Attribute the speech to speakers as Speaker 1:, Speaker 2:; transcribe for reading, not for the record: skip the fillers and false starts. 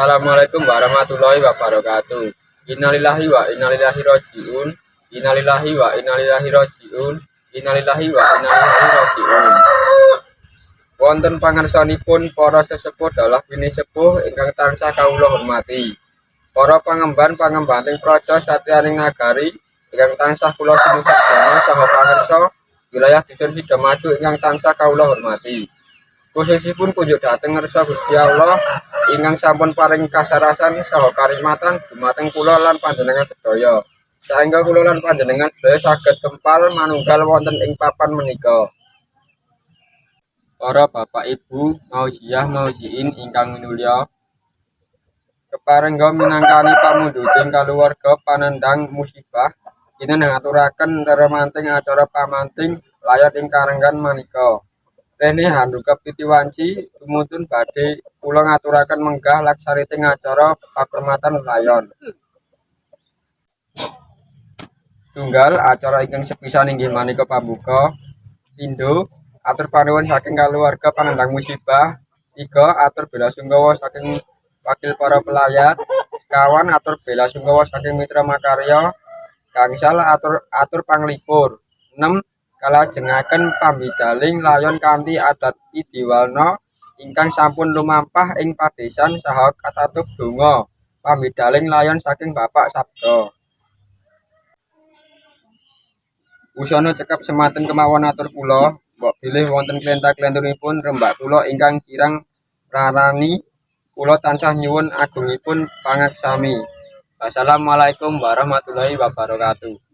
Speaker 1: Assalamualaikum warahmatullahi wabarakatuh. Innalillahi wa innalillahi rajiun. Innalillahi wa innalillahi rajiun. Innalillahi wa innalillahi rajiun. Wonten pangarsanipun para sesepuh dalah bini sepuh ingkang tansah kawula hormati. Para pangemban-pangembaning praja satriyaning nagari ingkang tansah kula sinusabdana saha pangersa wilayah dusun Sidomaju ingkang tansah kawula hormati. Khususipun kunjuk dhateng ngarsa Gusti Allah ingkang sampun paring kasarasan saha karimatan dumateng kula lan panjenengan sedaya. Saengga kula lan panjenengan sedaya saged kempal manunggal wonten ing papan menika. Para bapak ibu maujiyah maujiin ingkang minulya, keparengga minangkani pamundhuting kaluwarga panandhang musibah, kinten ngaturaken reremanting acara pamanting layat ing karenggan manika. Rene handhuka pitiwanci tumuntun badhe kula ngaturaken menggah laksaniting acara pakurmatan layon. Tunggal acara ingkang sepisan inggih manika pambuka. Pindho atur panuwun saking kaluwarga panandhang musibah. 3 atur bela sungkawa saking wakil para pelayat. Sekawan atur bela sungkawa saking mitra makarya. Gangsal atur panglipur. 6 kalajengaken pambidaling layon kanthi adat idiwalna ingkang sampun lumampah ing padesan saha katatup donga pambidaling layon saking Bapak Sabda. Wusana cekap semanten kemawon atur kula, mbok bilih wonten klenta-klentunipun rembak kula ingkang kirang prarani, kula tansah nyuwun agungipun pangaksami. Wassalamualaikum warahmatullahi wabarakatuh.